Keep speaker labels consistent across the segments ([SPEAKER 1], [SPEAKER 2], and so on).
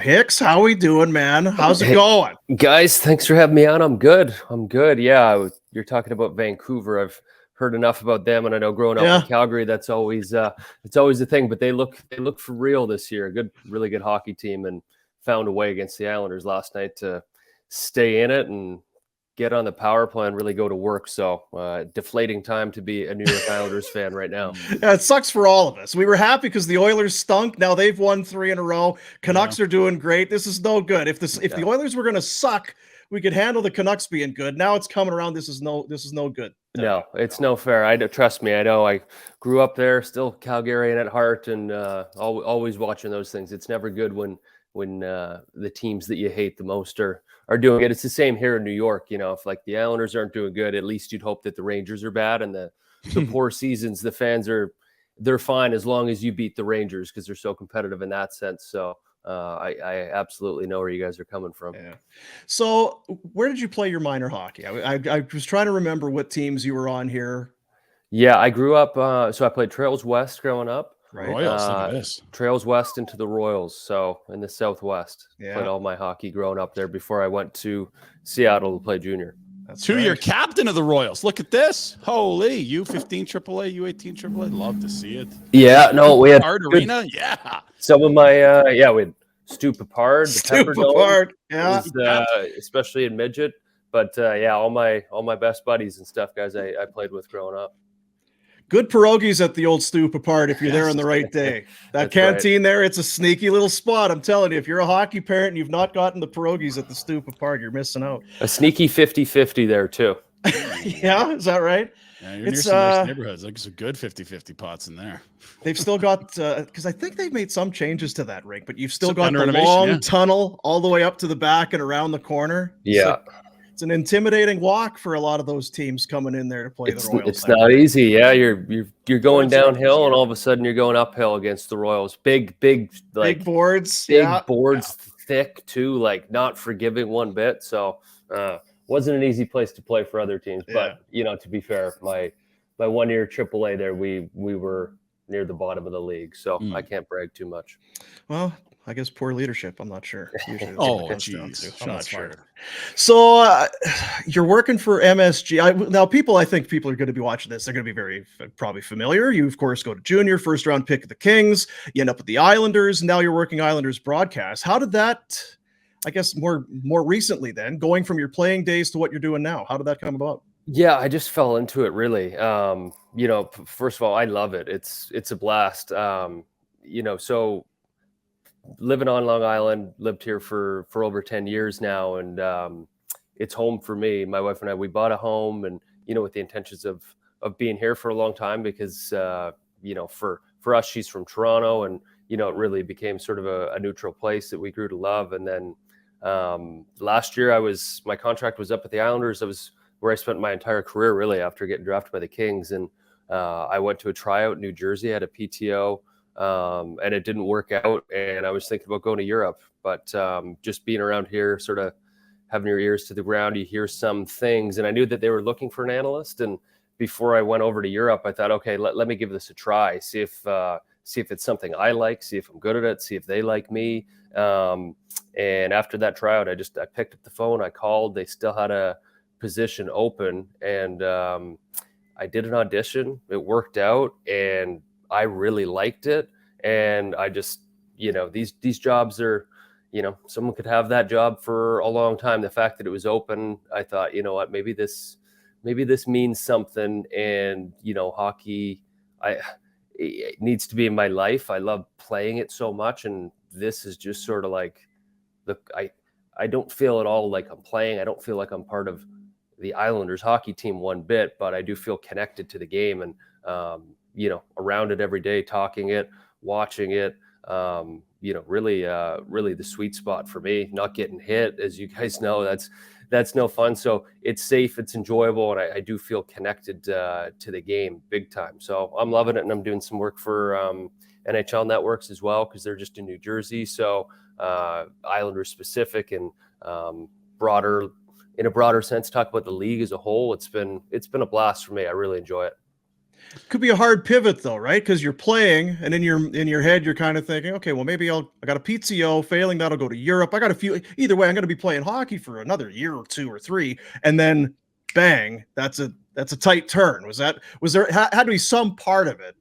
[SPEAKER 1] Hicks. How we doing, man? How's it going?
[SPEAKER 2] Guys, thanks for having me on. I'm good. Yeah, you're talking about Vancouver. I've heard enough about them, and I know growing up in Calgary, that's always it's always a thing. But they look for real this year. Really good hockey team, and found a way against the Islanders last night to stay in it and get on the power play and really go to work. So deflating time to be a New York Islanders fan right now.
[SPEAKER 1] Yeah, it sucks for all of us. We were happy because the Oilers stunk. Now they've won 3 in a row. Canucks are doing great. This is no good. If the Oilers were going to suck, we could handle the Canucks being good. Now it's coming around. This is no good.
[SPEAKER 2] No, it's no fair. Trust me. I know. I grew up there, still Calgarian at heart, and always watching those things. It's never good when the teams that you hate the most are doing it. It's the same here in New York. You know, if like the Islanders aren't doing good, at least you'd hope that the Rangers are bad, and the poor seasons, the fans they're fine as long as you beat the Rangers because they're so competitive in that sense. So I absolutely know where you guys are coming from.
[SPEAKER 1] Yeah. So where did you play your minor hockey? I was trying to remember what teams you were on here.
[SPEAKER 2] Yeah, I grew up. So I played Trails West growing up.
[SPEAKER 3] Right. Royals, look at this.
[SPEAKER 2] Trails West into the Royals, so in the Southwest.
[SPEAKER 1] Yeah.
[SPEAKER 2] Played all my hockey growing up there before I went to Seattle to play junior.
[SPEAKER 3] That's two-year captain of the Royals. Look at this. Holy, U15 AAA, U18 AAA. Love to see it.
[SPEAKER 2] Yeah, no, we had
[SPEAKER 3] Art Arena. Yeah.
[SPEAKER 2] Some of my we had Stu Peppard, the
[SPEAKER 1] Pepperdome. Yeah.
[SPEAKER 2] Especially in midget. But all my best buddies and stuff, guys I played with growing up.
[SPEAKER 1] Good pierogies at the old Stu Peppard if you're there on the right day. That canteen there, it's a sneaky little spot. I'm telling you, if you're a hockey parent and you've not gotten the pierogies at the Stu Peppard, you're missing out.
[SPEAKER 2] A sneaky 50-50 there too.
[SPEAKER 1] Yeah, is that right?
[SPEAKER 3] Yeah, you're near some nice neighborhoods. Like some good 50-50 pots in there.
[SPEAKER 1] They've still got because I think they've made some changes to that rink, but you've still got the long tunnel all the way up to the back and around the corner.
[SPEAKER 2] Yeah.
[SPEAKER 1] It's an intimidating walk for a lot of those teams coming in there to play the Royals.
[SPEAKER 2] It's not easy. Yeah, you're going downhill, and all of a sudden you're going uphill against the Royals. Big
[SPEAKER 1] boards,
[SPEAKER 2] thick too, like not forgiving one bit. So wasn't an easy place to play for other teams. But to be fair, my 1 year AAA there, we were near the bottom of the league, so I can't brag too much.
[SPEAKER 1] Well, I guess poor leadership. I'm not sure.
[SPEAKER 3] Jeez.
[SPEAKER 1] I'm not sure. So you're working for MSG. I think people are going to be watching this. They're going to be very probably familiar. You, of course, go to junior, first round pick of the Kings. You end up with the Islanders. Now you're working Islanders broadcast. How did that, I guess, more recently then, going from your playing days to what you're doing now? How did that come about?
[SPEAKER 2] Yeah, I just fell into it really. First of all, I love it. It's a blast. So living on Long Island, lived here for over 10 years now. And it's home for me. My wife and I, we bought a home and, with the intentions of being here for a long time because, for us, she's from Toronto and, it really became sort of a neutral place that we grew to love. And then last year my contract was up at the Islanders. That was where I spent my entire career really after getting drafted by the Kings. And I went to a tryout in New Jersey, had a PTO. And it didn't work out, and I was thinking about going to Europe, but just being around here, sort of having your ears to the ground, you hear some things, and I knew that they were looking for an analyst. And before I went over to Europe, I thought, okay, let me give this a try, see if it's something I like, see if I'm good at it, see if they like me. And after that tryout, I picked up the phone, I called. They still had a position open, and I did an audition. It worked out, and I really liked it. And I just, these jobs are, someone could have that job for a long time. The fact that it was open, I thought, you know what, maybe this means something. And, hockey, it needs to be in my life. I love playing it so much. And this is just sort of like I don't feel at all like I'm playing. I don't feel like I'm part of the Islanders hockey team one bit, but I do feel connected to the game and, around it every day, talking it, watching it, really the sweet spot for me, not getting hit. As you guys know, that's no fun. So it's safe, it's enjoyable. And I do feel connected to the game big time. So I'm loving it. And I'm doing some work for NHL networks as well, because they're just in New Jersey. So Islanders specific and in a broader sense, talk about the league as a whole. It's been a blast for me. I really enjoy it.
[SPEAKER 1] Could be a hard pivot though, right? Because you're playing, and in your head, you're kind of thinking, okay, well maybe I got a PTO. Failing that, I'll go to Europe. I got a few. Either way, I'm going to be playing hockey for another year or 2 or 3, and then bang, that's a tight turn. Was there had to be some part of it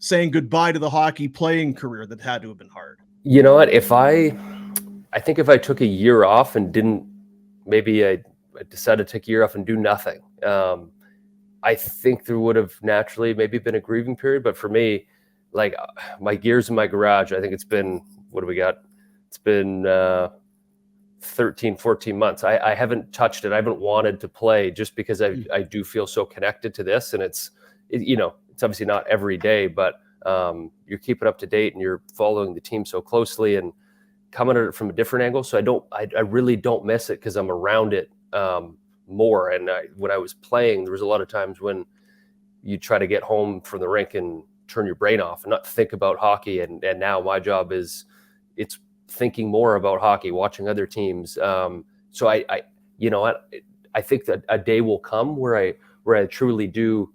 [SPEAKER 1] saying goodbye to the hockey playing career that had to have been hard?
[SPEAKER 2] You know what? I think if I took a year off and maybe I decided to take a year off and do nothing. I think there would have naturally maybe been a grieving period, but for me, like my gears in my garage, I think it's been, what do we got? It's been 13, 14 months. I haven't touched it. I haven't wanted to play just because I do feel so connected to this. And it's obviously not every day, but you're keeping up to date and you're following the team so closely and coming at it from a different angle. So I really don't miss it because I'm around it more. And when I was playing, there was a lot of times when you try to get home from the rink and turn your brain off and not think about hockey. And now my job it's thinking more about hockey, watching other teams. So I think that a day will come where I truly do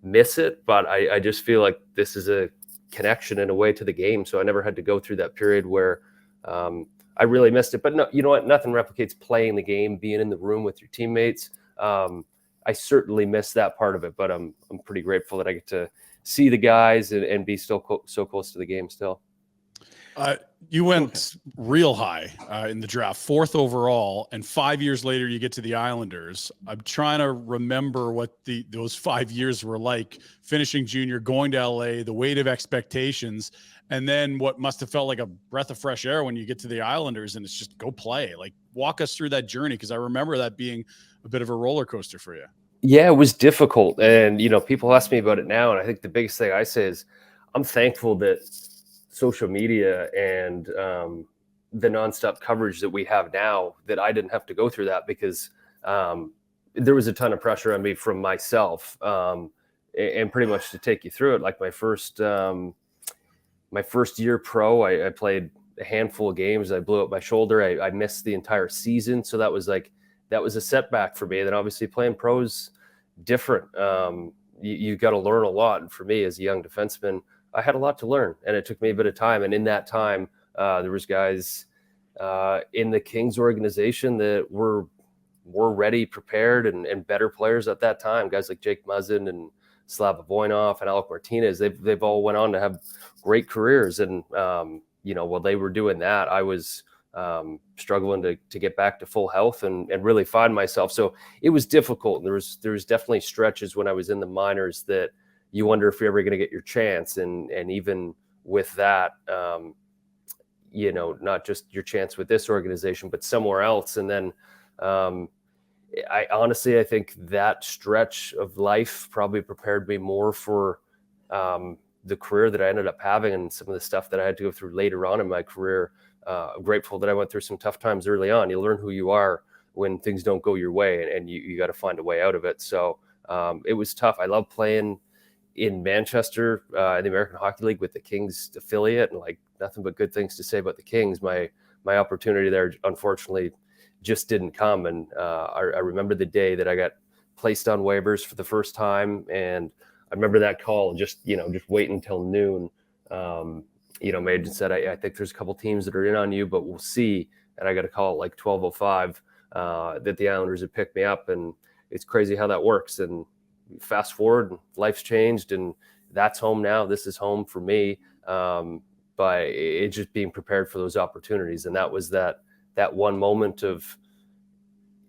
[SPEAKER 2] miss it, but I just feel like this is a connection in a way to the game. So I never had to go through that period where I really missed it. But no, you know what? Nothing replicates playing the game, being in the room with your teammates. I certainly miss that part of it, but I'm pretty grateful that I get to see the guys and be still so close to the game still.
[SPEAKER 3] You went real high in the draft, 4th overall, and 5 years later you get to the Islanders. I'm trying to remember what those 5 years were like, finishing junior, going to LA, the weight of expectations, and then what must have felt like a breath of fresh air when you get to the Islanders and it's just go play. Like, walk us through that journey, because I remember that being a bit of a roller coaster for you. Yeah,
[SPEAKER 2] it was difficult. And, people ask me about it now, and I think the biggest thing I say is I'm thankful that social media and the nonstop coverage that we have now, that I didn't have to go through that, because there was a ton of pressure on me from myself, and pretty much to take you through it. Like my first year pro, I played a handful of games. I blew up my shoulder. I missed the entire season. So that was a setback for me. Then obviously playing pros different. You got to learn a lot. And for me as a young defenseman, I had a lot to learn, and it took me a bit of time. And in that time, there was guys in the Kings organization that were more ready, prepared, and better players at that time. Guys like Jake Muzzin and Slava Voinov and Alec Martinez, they've all went on to have great careers. And, while they were doing that, I was struggling to get back to full health and really find myself. So it was difficult. And there was definitely stretches when I was in the minors that you wonder if you're ever going to get your chance. And even with that, not just your chance with this organization, but somewhere else. And then I think that stretch of life probably prepared me more for the career that I ended up having and some of the stuff that I had to go through later on in my career. I'm grateful that I went through some tough times early on. You learn who you are when things don't go your way, and you got to find a way out of it. So it was tough. I love playing in Manchester in the American Hockey League with the Kings affiliate, and like nothing but good things to say about the Kings. My opportunity there, unfortunately, just didn't come. And I remember the day that I got placed on waivers for the first time, and I remember that call, just waiting until noon. My agent said, I think there's a couple teams that are in on you, but we'll see. And I got a call at like 12:05 that the Islanders had picked me up, and it's crazy how that works. And fast forward, life's changed, and that's home now. This is home for me. But it's just being prepared for those opportunities. And that was that one moment of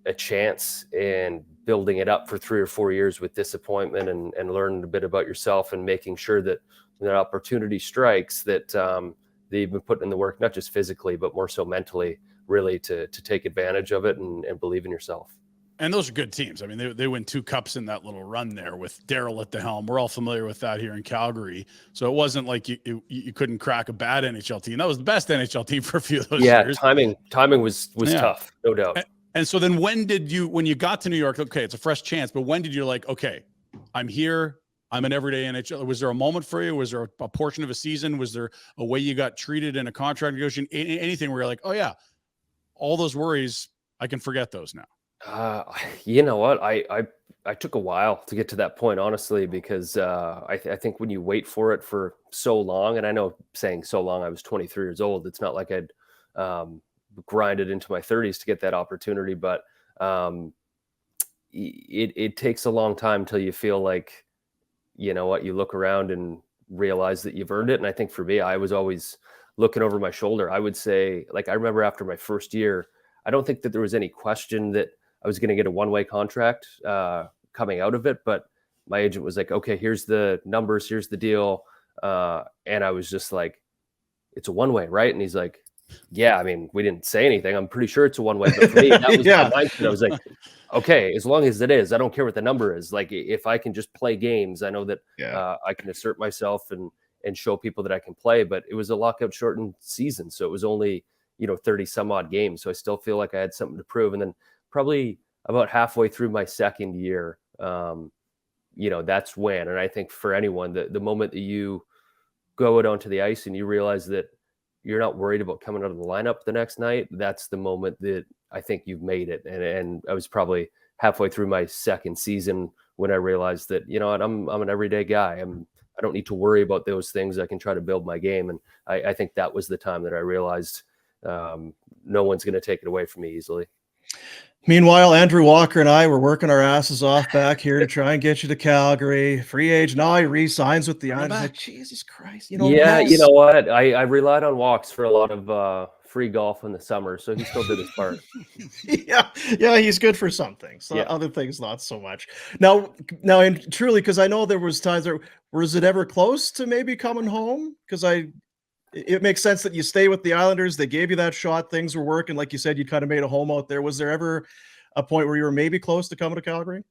[SPEAKER 2] a chance and building it up for 3 or 4 years with disappointment and learning a bit about yourself and making sure that when that opportunity strikes, that you've been putting in the work, not just physically, but more so mentally, really to take advantage of it and believe in yourself.
[SPEAKER 3] And those are good teams. I mean, they win 2 cups in that little run there with Darryl at the helm. We're all familiar with that here in Calgary. So it wasn't like you couldn't crack a bad NHL team. That was the best NHL team for a few of those years.
[SPEAKER 2] Timing was tough, no doubt.
[SPEAKER 3] And so then when you got to New York, okay, it's a fresh chance, but when did you like, okay, I'm here, I'm an everyday NHL? Was there a moment for you? Was there a portion of a season? Was there a way you got treated in a contract negotiation? Anything where you're like, oh yeah, all those worries, I can forget those now?
[SPEAKER 2] You know what? I took a while to get to that point, honestly, because I think when you wait for it for so long, and I know saying so long, I was 23 years old. It's not like I'd grinded into my 30s to get that opportunity, but um, it takes a long time till you feel like, you know what, you look around and realize that you've earned it. And I think for me, I was always looking over my shoulder. I would say, like, I remember after my first year, I don't think that there was any question that I was going to get a one-way contract coming out of it. But my agent was like, okay, here's the numbers, here's the deal. And I was just like, it's a one-way, right? And he's like, yeah, I mean, we didn't say anything. I'm pretty sure it's a one-way. But for me, that was
[SPEAKER 1] Yeah.
[SPEAKER 2] my mindset. I was like, okay, as long as it is, I don't care what the number is. Like, if I can just play games, I know that
[SPEAKER 1] Yeah.
[SPEAKER 2] I can assert myself and show people that I can play. But it was a lockout shortened season, so it was only 30 some odd games. So I still feel like I had something to prove. And then probably about halfway through my second year, that's when. And I think for anyone, the moment that you go out onto the ice and you realize that you're not worried about coming out of the lineup the next night, that's the moment that I think you've made it. And I was probably halfway through my second season when I realized that, you know what, I'm an everyday guy. I don't need to worry about those things. I can try to build my game. And I think that was the time that I realized no one's going to take it away from me easily.
[SPEAKER 1] Meanwhile, Andrew Walker and I were working our asses off back here to try and get you to Calgary. Free agent. Now he re-signs with the Islanders. Like, Jesus Christ.
[SPEAKER 2] Yeah, you know what? I relied on walks for a lot of free golf in the summer, so he still did his part.
[SPEAKER 1] yeah, he's good for some things.
[SPEAKER 2] Yeah.
[SPEAKER 1] Other things, not so much. Now, and truly, because I know there was times there, was it ever close to maybe coming home? Because it makes sense that you stay with the Islanders. They gave you that shot. Things were working. Like you said, you kind of made a home out there. Was there ever a point where you were maybe close to coming to Calgary?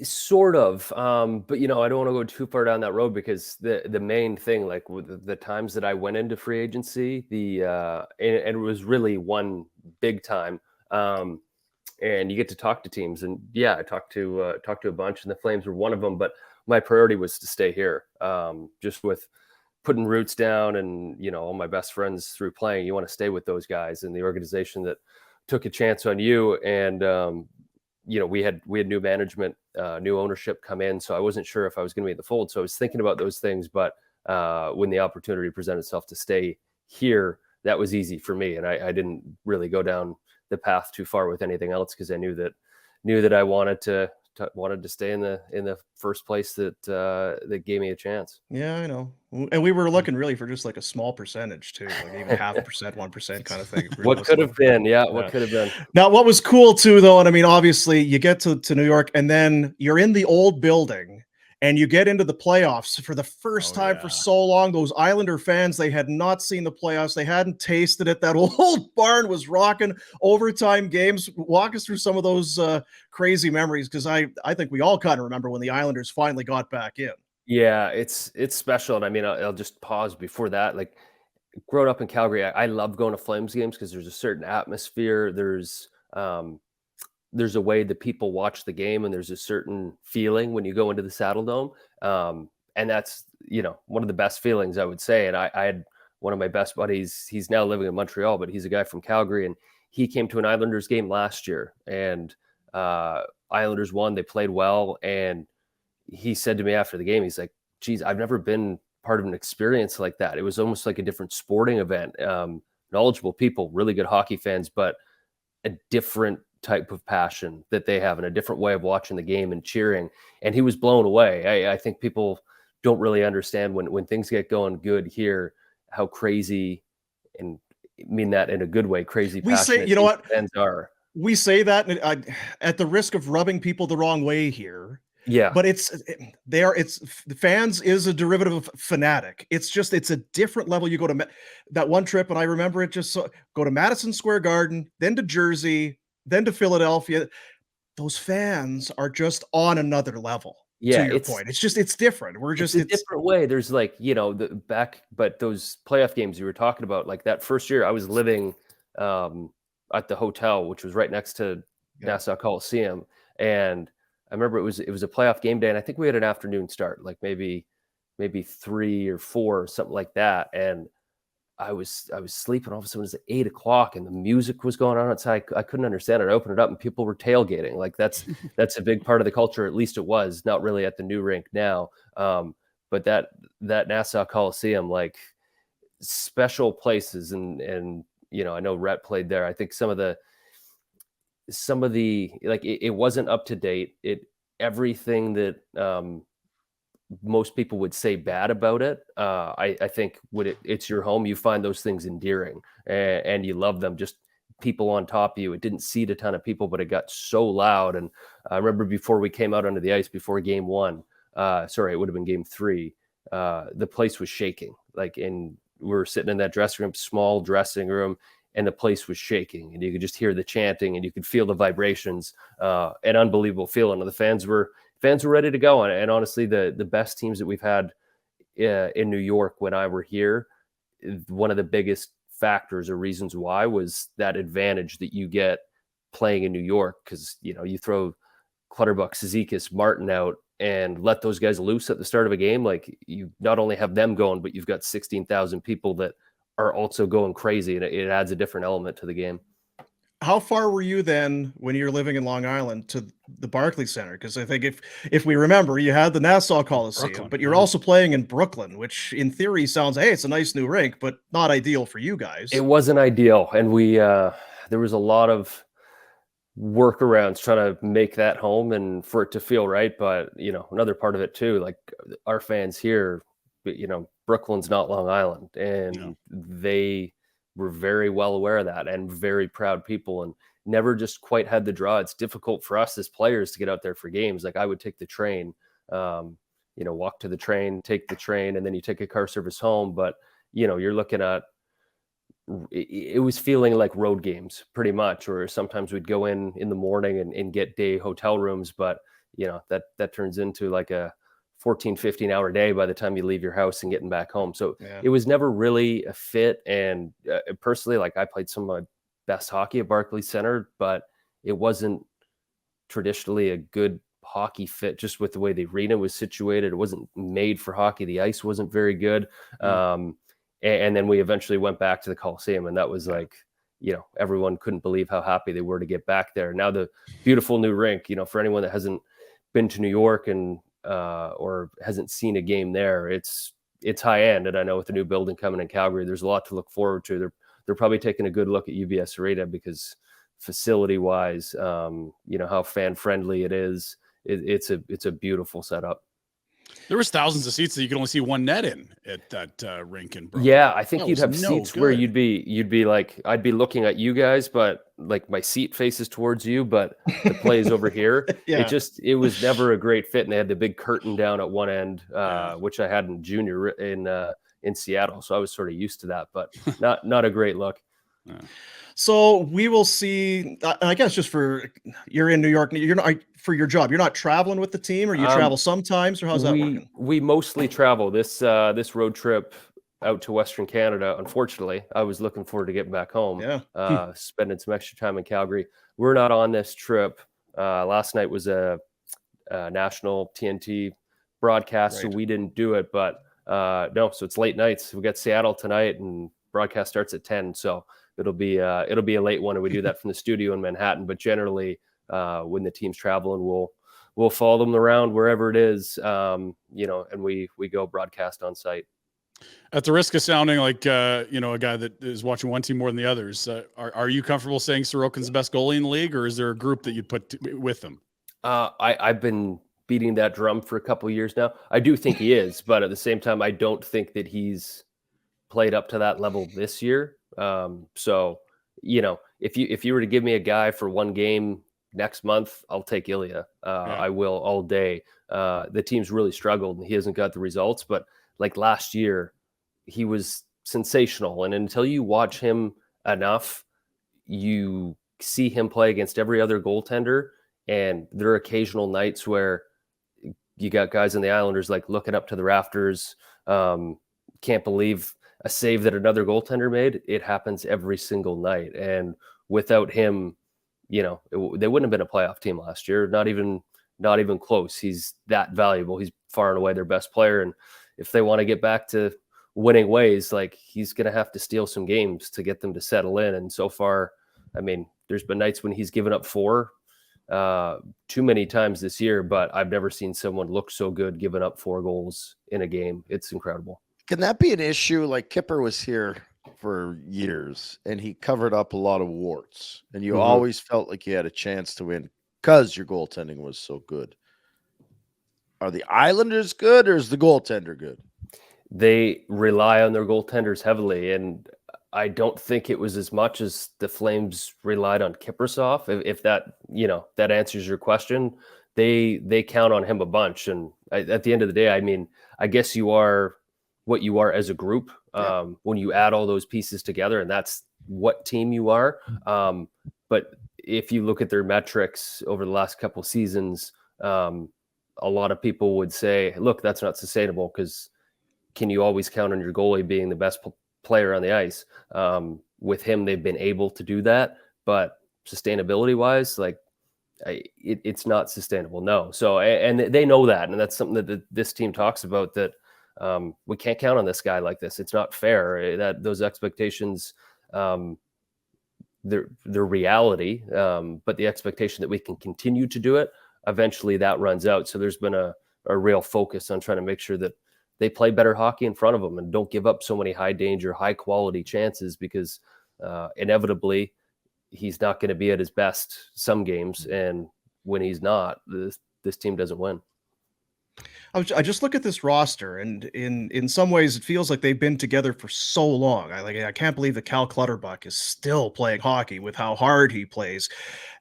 [SPEAKER 2] Sort of. But I don't want to go too far down that road, because the main thing, like with the times that I went into free agency, and it was really one big time. And you get to talk to teams, and yeah, I talked to a bunch, and the Flames were one of them. But my priority was to stay here, just with putting roots down, and all my best friends through playing. You want to stay with those guys and the organization that took a chance on you. And we had new management, new ownership come in, so I wasn't sure if I was going to be in the fold. So I was thinking about those things, but when the opportunity presented itself to stay here, that was easy for me, and I didn't really go down the path too far with anything else, because I knew that I wanted to stay in the first place that gave me a chance.
[SPEAKER 1] Yeah, I know. And we were looking really for just like a small percentage too, like even 0.5%, 1% kind of thing.
[SPEAKER 2] What could have been? Yeah, what could have been.
[SPEAKER 1] Now, what was cool too, though, and I mean, obviously, you get to New York, and then you're in the old building, and you get into the playoffs for the first time for so long. Those Islander fans, they had not seen the playoffs. They hadn't tasted it. That old barn was rocking. Overtime games. Walk us through some of those crazy memories, because I think we all kind of remember when the Islanders finally got back in.
[SPEAKER 2] Yeah, it's special. And I mean, I'll just pause before that. Like, growing up in Calgary, I love going to Flames games because there's a certain atmosphere. There's a way that people watch the game, and there's a certain feeling when you go into the Saddle Dome. And that's, one of the best feelings, I would say. And I had one of my best buddies, he's now living in Montreal, but he's a guy from Calgary, and he came to an Islanders game last year, and Islanders won. They played well. And he said to me after the game, he's like, geez, I've never been part of an experience like that. It was almost like a different sporting event. Knowledgeable people, really good hockey fans, but a different type of passion that they have, and a different way of watching the game and cheering. And he was blown away. I think people don't really understand when things get going good here, how crazy, and I mean that in a good way, crazy passionate fans are.
[SPEAKER 1] We say that at the risk of rubbing people the wrong way here.
[SPEAKER 2] Yeah,
[SPEAKER 1] but the fans is a derivative of fanatic. It's a different level. You go to that one trip, and I remember it go to Madison Square Garden, then to Jersey, then to Philadelphia. Those fans are just on another level.
[SPEAKER 2] Yeah,
[SPEAKER 1] to your point, it's different. It's
[SPEAKER 2] a different way. There's like, but those playoff games you were talking about, like that first year, I was living at the hotel, which was right next to Nassau Coliseum, and I remember it was a playoff game day, and I think we had an afternoon start, like maybe 3 or 4 or something like that. And was sleeping. All of a sudden it was 8 o'clock and the music was going on outside. I couldn't understand it. I opened it up and people were tailgating. Like that's a big part of the culture. At least it was, not really at the new rink now. But that Nassau Coliseum, like special places, and you know, I know Rhett played there. I think some of the like it wasn't up to date. Everything that most people would say bad about it. I think when it's your home, you find those things endearing and you love them. Just people on top of you. It didn't seat a ton of people, but it got so loud. And I remember before we came out onto the ice before game 1, sorry, it would have been game 3. The place was shaking. Like, and we were sitting in that dressing room, small dressing room, and the place was shaking, and you could just hear the chanting and you could feel the vibrations, an unbelievable feeling. And the fans were ready to go. And honestly, the best teams that we've had in New York when I were here, one of the biggest factors or reasons why was that advantage that you get playing in New York. Cause you know, you throw Clutterbuck, Cizikas, Martin out and let those guys loose at the start of a game. Like, you not only have them going, but you've got 16,000 people that are also going crazy, and it adds a different element to the game.
[SPEAKER 1] How far were you then when you were living in Long Island to the Barclays Center? Because I think if we remember, you had the Nassau Coliseum,
[SPEAKER 3] Brooklyn,
[SPEAKER 1] but you're also playing in Brooklyn, which in theory sounds, hey, it's a nice new rink, but not ideal for you guys.
[SPEAKER 2] It wasn't ideal, and we there was a lot of workarounds trying to make that home and for it to feel right. But you know, another part of it too, like our fans here, you know, Brooklyn's not Long Island, and they were very well aware of that and very proud people, and never just quite had the draw. It's difficult for us as players to get out there for games. Like, I would take the train, you know, walk to the train, take the train, and then you take a car service home. But, you know, you're looking at, it was feeling like road games pretty much, or sometimes we'd go in the morning and get day hotel rooms. But, you know, that turns into like a 14, 15 hour day by the time you leave your house and getting back home. So it was never really a fit. And personally, like, I played some of my best hockey at Barclays Center, but it wasn't traditionally a good hockey fit just with the way the arena was situated. It wasn't made for hockey. The ice wasn't very good. And then we eventually went back to the Coliseum, and that was like, you know, everyone couldn't believe how happy they were to get back there. Now the beautiful new rink, you know, for anyone that hasn't been to New York and or hasn't seen a game there, it's high end. And I know with the new building coming in Calgary, there's a lot to look forward to. They're probably taking a good look at UBS Arena because facility wise, you know, how fan friendly it is. It's a beautiful setup.
[SPEAKER 3] There was thousands of seats that you could only see one net in at that rink in Brooklyn.
[SPEAKER 2] Yeah, I think you'd have seats where you'd be like, I'd be looking at you guys, but like my seat faces towards you, but the play is over here. It was never a great fit. And they had the big curtain down at one end, which I had in junior in Seattle. So I was sort of used to that, but not a great look.
[SPEAKER 1] So we will see. I guess just you're in New York. You're not for your job. You're not traveling with the team, or you travel sometimes, or how's that working?
[SPEAKER 2] We mostly travel. This road trip out to Western Canada. Unfortunately, I was looking forward to getting back home. Spending some extra time in Calgary. We're not on this trip. Last night was a national TNT broadcast, so we didn't do it. But no, so it's late nights. We got Seattle tonight, and broadcast starts at 10. So it'll be a late one, and we do that from the studio in Manhattan. But generally, when the team's traveling, we'll follow them around wherever it is, you know, and we go broadcast on site.
[SPEAKER 3] At the risk of sounding like you know, a guy that is watching one team more than the others, are you comfortable saying Sorokin's the best goalie in the league, or is there a group that you'd put with him?
[SPEAKER 2] I've been beating that drum for a couple of years now. I do think he is, but at the same time, I don't think that he's played up to that level this year. So, you know, if you were to give me a guy for one game next month, I'll take Ilya. I will all day. The team's really struggled and he hasn't got the results, but like last year he was sensational. And until you watch him enough, you see him play against every other goaltender. And there are occasional nights where you got guys in the Islanders, like looking up to the rafters. Can't believe a save that another goaltender made. It happens every single night. And without him, you know, they wouldn't have been a playoff team last year. Not even close. He's that valuable. He's far and away their best player. And if they want to get back to winning ways, like he's going to have to steal some games to get them to settle in. And so far, I mean, there's been nights when he's given up 4 too many times this year, but I've never seen someone look so good giving up 4 goals in a game. It's incredible.
[SPEAKER 4] Can that be an issue? Like Kipper was here for years and he covered up a lot of warts, and you always felt like you had a chance to win because your goaltending was so good. Are the Islanders good, or is the goaltender good?
[SPEAKER 2] They rely on their goaltenders heavily, and I don't think it was as much as the Flames relied on Kiprusoff. If that, that answers your question, they count on him a bunch. And at the end of the day, I mean, I guess you are what you are as a group when you add all those pieces together, and that's what team you are. But if you look at their metrics over the last couple seasons, a lot of people would say, look, that's not sustainable, because can you always count on your goalie being the best player on the ice? With him, they've been able to do that, but sustainability wise, like it's not sustainable. No. So, and they know that. And that's something that this team talks about, that we can't count on this guy like this. It's not fair. That those expectations, they're reality. But the expectation that we can continue to do it, eventually that runs out. So there's been a real focus on trying to make sure that they play better hockey in front of them and don't give up so many high danger, high quality chances, because inevitably he's not going to be at his best some games. And when he's not, this team doesn't win.
[SPEAKER 1] I just look at this roster, and in some ways it feels like they've been together for so long. I can't believe that Cal Clutterbuck is still playing hockey with how hard he plays.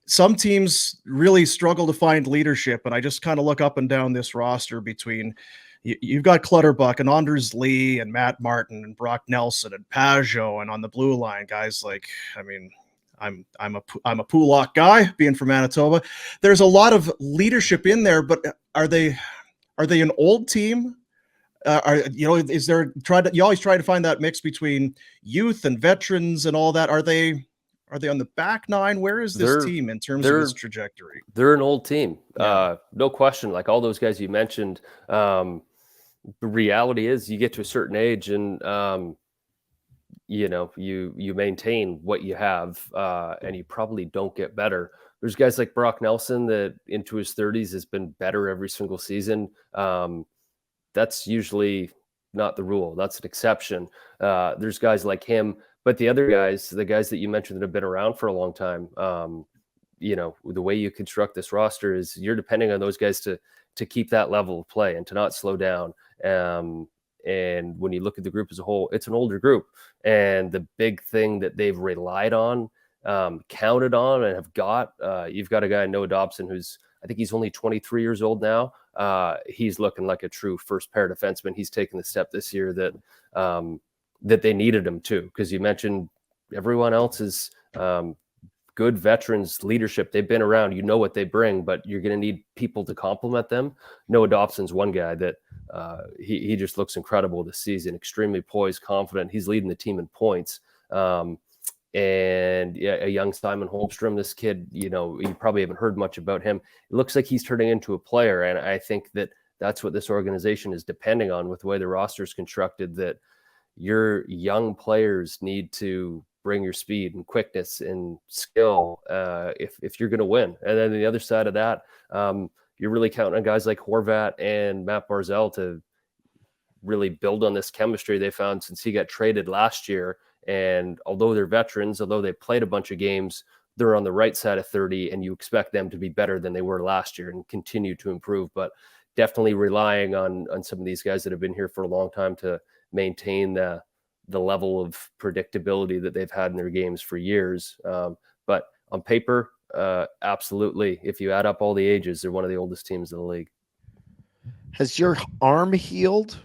[SPEAKER 1] Some teams really struggle to find leadership, and I just kind of look up and down this roster between you've got Clutterbuck and Anders Lee and Matt Martin and Brock Nelson and Pajot, and on the blue line, guys like, I mean, I'm a Pulak guy, being from Manitoba. There's a lot of leadership in there, but are they an old team? Is there you always try to find that mix between youth and veterans and all that? Are they on the back nine? Where is this team in terms of its trajectory?
[SPEAKER 2] They're an old team.
[SPEAKER 1] Yeah.
[SPEAKER 2] No question. Like all those guys you mentioned, the reality is you get to a certain age and, you maintain what you have, and you probably don't get better. There's guys like Brock Nelson that into his 30s has been better every single season. That's usually not the rule. That's an exception. There's guys like him, but the other guys, the guys that you mentioned that have been around for a long time, the way you construct this roster is you're depending on those guys to keep that level of play and to not slow down. And when you look at the group as a whole, it's an older group. And the big thing that they've relied on, counted on, and have got, you've got a guy, Noah Dobson, who's, I think he's only 23 years old now. He's looking like a true first pair defenseman. He's taken the step this year that they needed him to, because you mentioned everyone else is good veterans leadership. They've been around, you know what they bring, but you're going to need people to complement them. Noah Dobson's one guy that he just looks incredible this season, extremely poised, confident. He's leading the team in points. And a young Simon Holmstrom, this kid, you probably haven't heard much about him. It looks like he's turning into a player. And I think that that's what this organization is depending on with the way the roster is constructed, that your young players need to bring your speed and quickness and skill if you're going to win. And then the other side of that, you're really counting on guys like Horvat and Matt Barzal to really build on this chemistry they found since he got traded last year. And although they're veterans, although they played a bunch of games, they're on the right side of 30, and you expect them to be better than they were last year and continue to improve. But definitely relying on some of these guys that have been here for a long time to maintain the level of predictability that they've had in their games for years. But on paper, absolutely, if you add up all the ages, they're one of the oldest teams in the league.
[SPEAKER 4] Has your arm healed?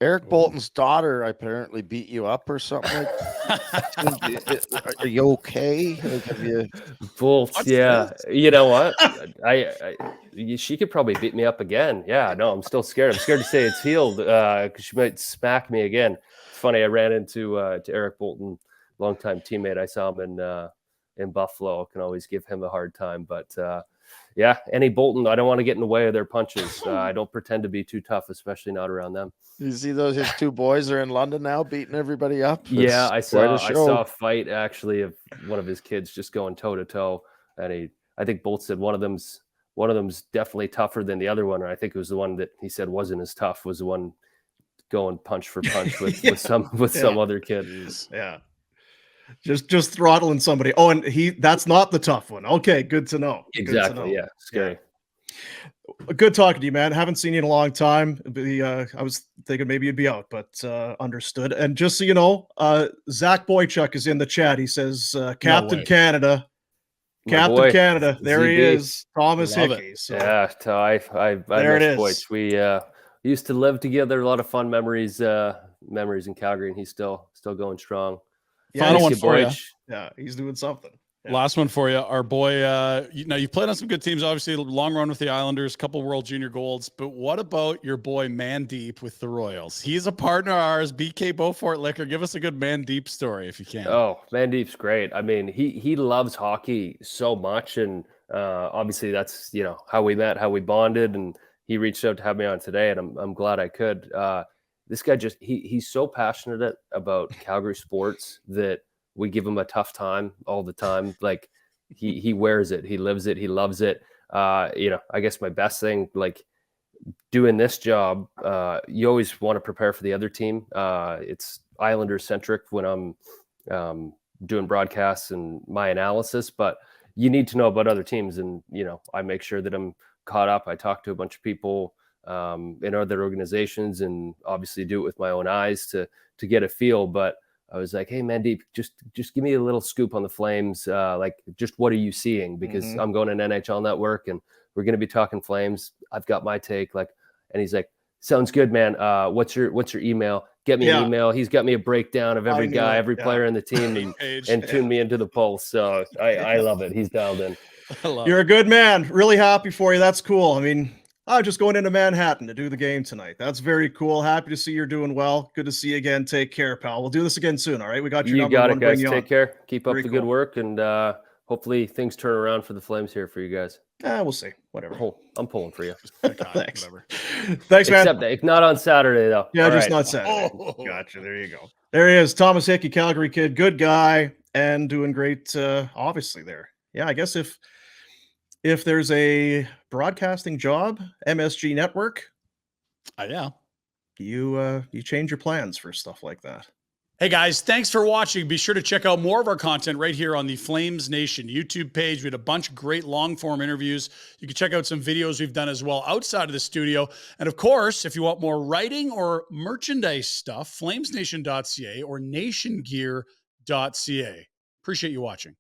[SPEAKER 4] Eric Bolton's daughter apparently beat you up or something like that. Are you okay? Like, have you...
[SPEAKER 2] Bolt, yeah. This? You know what? She could probably beat me up again. Yeah, no, I'm still scared. I'm scared to say it's healed because she might smack me again. It's funny. I ran into to Eric Bolton, longtime teammate. I saw him in Buffalo. I can always give him a hard time, but yeah, any Bolton, I don't want to get in the way of their punches. I don't pretend to be too tough, especially not around them.
[SPEAKER 4] You see those, his two boys are in London now beating everybody up.
[SPEAKER 2] Yeah,
[SPEAKER 4] It's
[SPEAKER 2] I
[SPEAKER 4] quite a show.
[SPEAKER 2] saw a fight actually of one of his kids just going toe to toe, and I think Bolt said one of them's definitely tougher than the other one, or I think it was the one that he said wasn't as tough was the one going punch for punch with some other kid.
[SPEAKER 1] Yeah. Just throttling somebody. Oh, and that's not the tough one. Okay, good to know.
[SPEAKER 2] Exactly.
[SPEAKER 1] Good to know.
[SPEAKER 2] Yeah. Scary.
[SPEAKER 1] Good talking to you, man. Haven't seen you in a long time. I was thinking maybe you'd be out, but understood. And just so you know, Zach Boychuk is in the chat. He says, Captain Canada. Captain Canada. There
[SPEAKER 2] ZB.
[SPEAKER 1] he is. Thomas
[SPEAKER 3] Love
[SPEAKER 1] Hickey. So.
[SPEAKER 2] Yeah. I
[SPEAKER 1] There it
[SPEAKER 2] miss
[SPEAKER 1] is.
[SPEAKER 2] Boych. We used to live together. A lot of fun memories in Calgary, and he's still going strong.
[SPEAKER 1] Yeah,
[SPEAKER 3] Final one for you.
[SPEAKER 1] Yeah, he's doing something. Yeah.
[SPEAKER 3] Last one for you. Our boy, now you've played on some good teams, obviously long run with the Islanders, couple World Junior golds, but what about your boy Mandeep with the Royals? He's a partner of ours, BK Beaufort Liquor. Give us a good Mandeep story if you can.
[SPEAKER 2] Oh, Mandeep's great. I mean, he loves hockey so much, and obviously that's how we met, how we bonded, and he reached out to have me on today, and I'm glad I could. This guy he's so passionate about Calgary sports that we give him a tough time all the time. Like he wears it, he lives it, he loves it. I guess my best thing, like doing this job, you always want to prepare for the other team. It's Islander centric when I'm doing broadcasts and my analysis, but you need to know about other teams. And, I make sure that I'm caught up. I talk to a bunch of people in other organizations, and obviously do it with my own eyes to get a feel. But I was like, hey, Mandeep, just give me a little scoop on the Flames. Like, just what are you seeing? Because I'm going to NHL Network, and we're going to be talking Flames. I've got my take. Like, and he's like, sounds good, man. What's your email? Get me an email. He's got me a breakdown of every guy, every player in the team, and tune me into the pulse. So I love it. He's dialed in.
[SPEAKER 1] You're a good man. Really happy for you. That's cool. I mean, just going into Manhattan to do the game tonight. That's very cool. Happy to see you're doing well. Good to see you again. Take care, pal. We'll do this again soon. All right. We got your number.
[SPEAKER 2] You got it, guys. Take care. Keep up
[SPEAKER 1] Very
[SPEAKER 2] the
[SPEAKER 1] cool.
[SPEAKER 2] good work, and hopefully things turn around for the Flames here for you guys.
[SPEAKER 1] We'll see. Whatever.
[SPEAKER 2] I'm pulling for you.
[SPEAKER 1] Thanks. Thanks, man.
[SPEAKER 2] Except if not on Saturday, though.
[SPEAKER 1] Yeah,
[SPEAKER 2] All
[SPEAKER 1] just
[SPEAKER 2] right.
[SPEAKER 1] not Saturday. Gotcha. There you go. There he is. Thomas Hickey, Calgary kid. Good guy and doing great, obviously, there. Yeah, I guess if there's a broadcasting job, MSG Network, you change your plans for stuff like that.
[SPEAKER 3] Hey guys, thanks for watching. Be sure to check out more of our content right here on the Flames Nation YouTube page. We had a bunch of great long-form interviews. You can check out some videos we've done as well outside of the studio. And of course, if you want more writing or merchandise stuff, flamesnation.ca or nationgear.ca. Appreciate you watching.